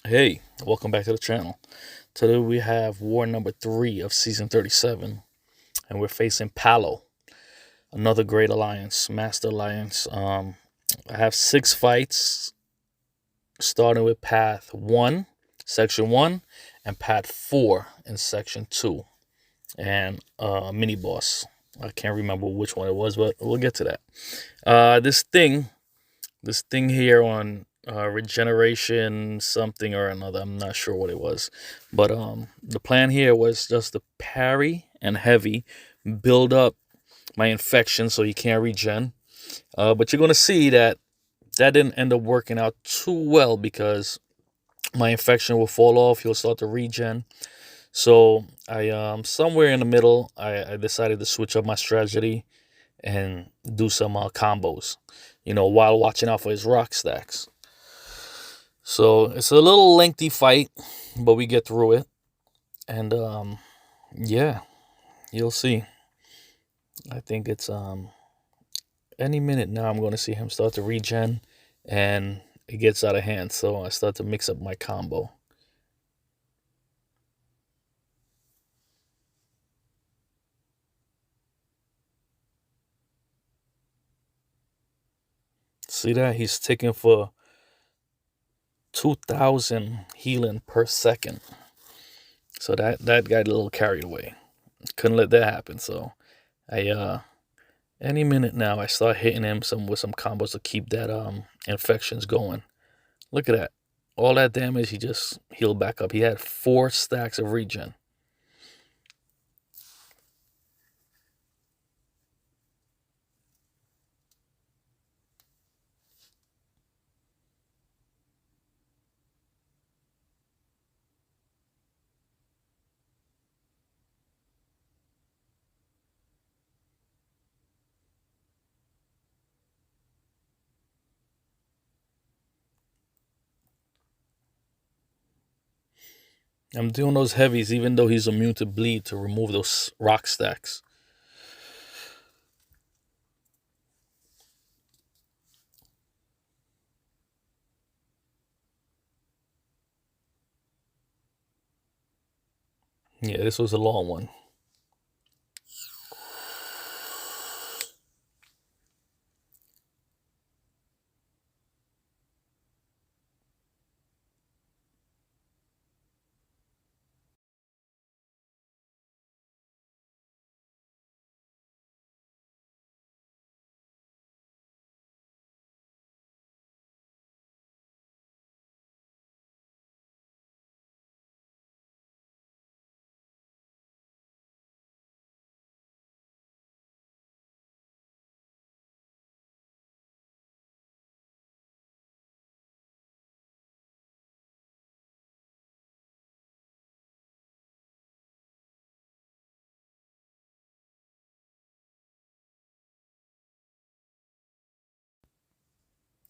Hey, welcome back to the channel. Today we have war number 3 of season 37, and we're facing Palo, another great alliance, master alliance. I have 6 fights, starting with path 1, section 1, and path 4 in section 2, and mini boss. I can't remember which one it was, but we'll get to that. This thing here on regeneration something or another, I'm not sure what it was, but the plan here was just to parry and heavy, build up my infection so he can't regen. But you're gonna see that didn't end up working out too well because my infection will fall off. He'll start to regen. So I somewhere in the middle, I decided to switch up my strategy and do some combos, while watching out for his rock stacks. So it's a little lengthy fight, but we get through it. And yeah, you'll see. I think it's any minute now I'm gonna see him start to regen and it gets out of hand. So I start to mix up my combo. See that? He's ticking for 2,000 healing per second. So that got a little carried away. Couldn't let that happen. So I any minute now I start hitting him with some combos to keep that infections going. Look at that. All that damage, he just healed back up. He had 4 stacks of regen. I'm doing those heavies even though he's immune to bleed to remove those rock stacks. Yeah, this was a long one.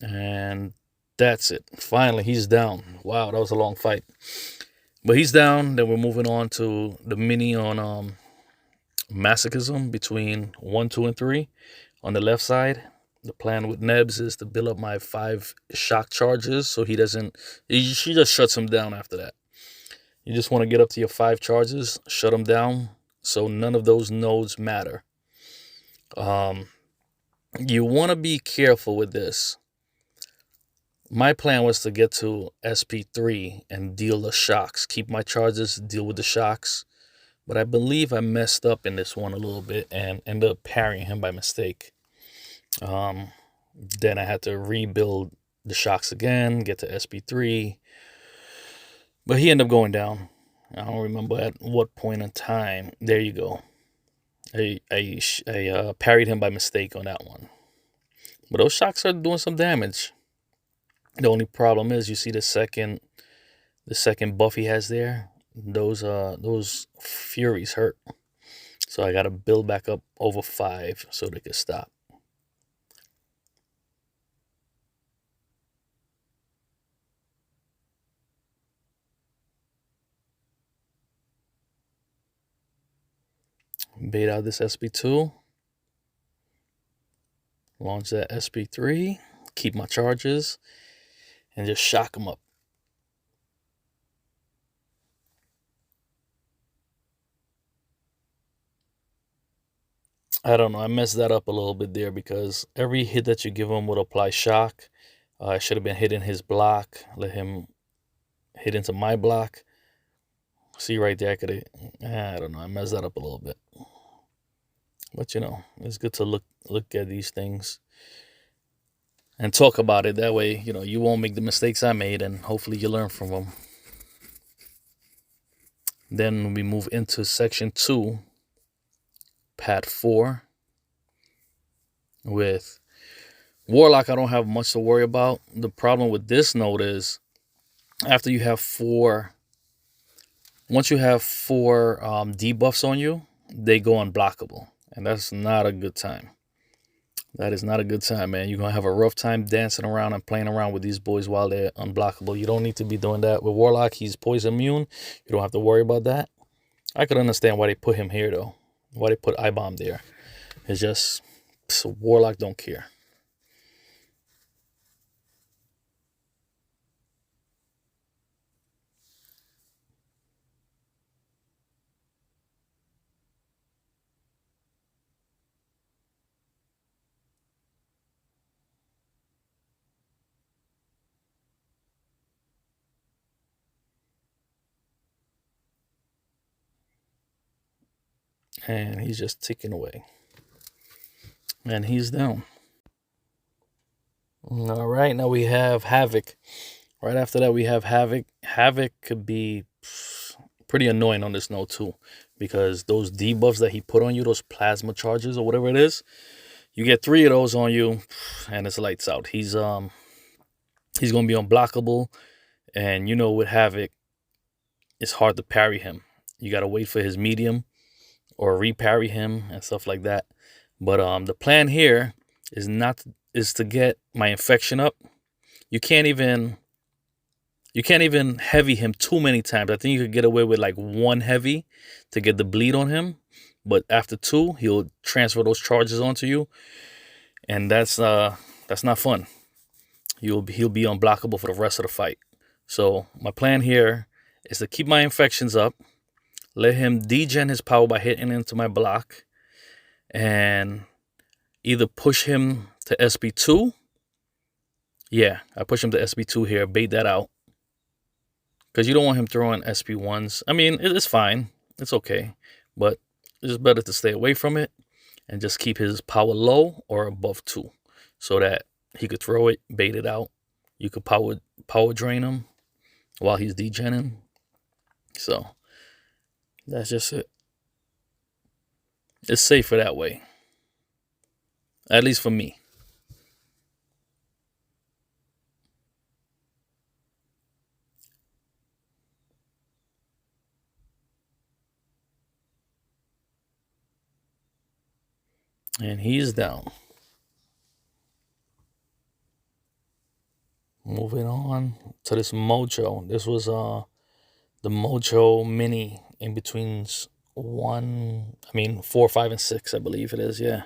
And that's it. Finally, he's down. Wow, that was a long fight. But he's down. Then we're moving on to the mini on masochism between 1, 2, and 3. On the left side, the plan with Nebs is to build up my 5 shock charges so she just shuts him down after that. You just want to get up to your 5 charges, shut them down, so none of those nodes matter. Um, you want to be careful with this. My plan was to get to SP3 and deal the shocks, keep my charges, deal with the shocks. But I believe I messed up in this one a little bit and ended up parrying him by mistake. Um, then I had to rebuild the shocks again, get to SP3. But he ended up going down. I don't remember at what point in time. There you go. I parried him by mistake on that one. But those shocks are doing some damage. The only problem is you see the second buff he has there. Those furies hurt. So I gotta build back up over 5 so they can stop. Bait out this SP2. Launch that SP3. Keep my charges. And just shock him up. I don't know. I messed that up a little bit there because every hit that you give him would apply shock. I should have been hitting his block. Let him hit into my block. See right there, I could have. I don't know. I messed that up a little bit. But it's good to look at these things and talk about it. That way, you won't make the mistakes I made, and hopefully you learn from them. Then we move into section 2, pad 4. With Warlock, I don't have much to worry about. The problem with this node is after you have once you have four debuffs on you, they go unblockable. And that's not a good time. That is not a good time, man. You're going to have a rough time dancing around and playing around with these boys while they're unblockable. You don't need to be doing that. With Warlock, he's poison immune. You don't have to worry about that. I could understand why they put him here, though. Why they put I-Bomb there. It's just, so Warlock don't care. And he's just ticking away. And he's down. All right, now we have Havoc. Right after that, we have Havoc. Havoc could be pretty annoying on this node too, because those debuffs that he put on you, those plasma charges or whatever it is, you get 3 of those on you, and it's lights out. He's gonna be unblockable, and with Havoc, it's hard to parry him. You gotta wait for his medium or reparry him and stuff like that. But the plan here is to get my infection up. You can't even heavy him too many times. I think you could get away with like 1 heavy to get the bleed on him, but after 2, he'll transfer those charges onto you, and that's not fun. He'll be unblockable for the rest of the fight. So my plan here is to keep my infections up, let him degen his power by hitting into my block, and either push him to SB2. Yeah, I push him to SB2 here, bait that out. Because you don't want him throwing SB1s. I mean, it's fine. It's okay. But it's better to stay away from it and just keep his power low or above 2 so that he could throw it, bait it out. You could power drain him while he's degenning. So that's just it. It's safer that way. At least for me. And he's down. Moving on to this Mojo. This was the Mojo Mini in between 4, 5, and 6, I believe it is. Yeah.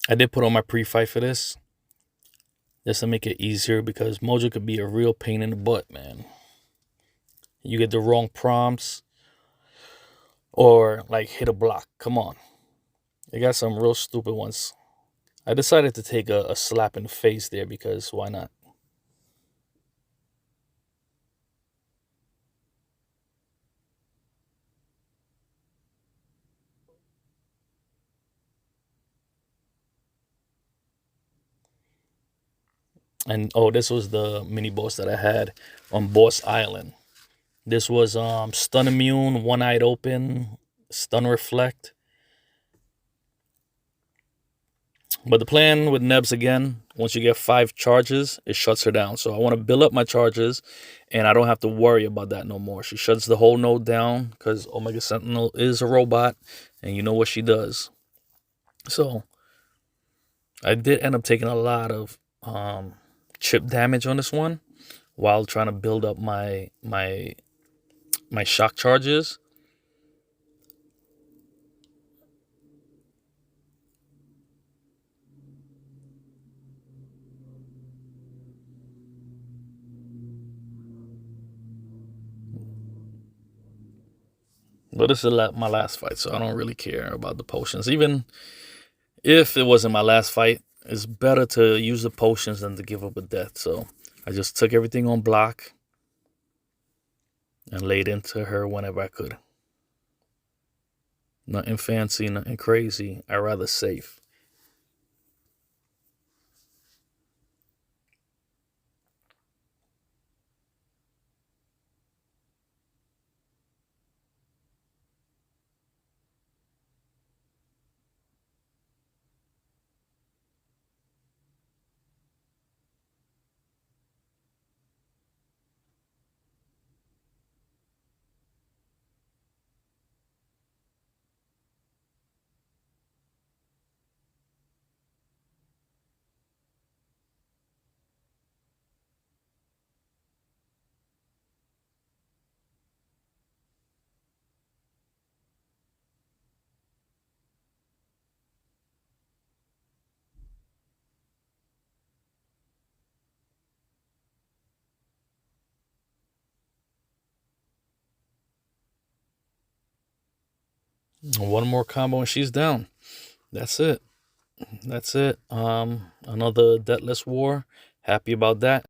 I did put on my pre-fight for this just to make it easier, because Mojo could be a real pain in the butt, man. You get the wrong prompts or like hit a block. Come on. They got some real stupid ones. I decided to take a slap in the face there because why not? And this was the mini boss that I had on Boss Island. This was stun immune, one-eyed open, stun reflect. But the plan with Nebs, again, once you get 5 charges, it shuts her down. So I want to build up my charges, and I don't have to worry about that no more. She shuts the whole node down because Omega Sentinel is a robot, and you know what she does. So I did end up taking a lot of chip damage on this one while trying to build up my shock charges. But this is my last fight, so I don't really care about the potions. Even if it wasn't my last fight, it's better to use the potions than to give up a death. So I just took everything on block and laid into her whenever I could. Nothing fancy, nothing crazy. I'd rather safe. One more combo and she's down. That's it. That's it. Another Deathless War. Happy about that.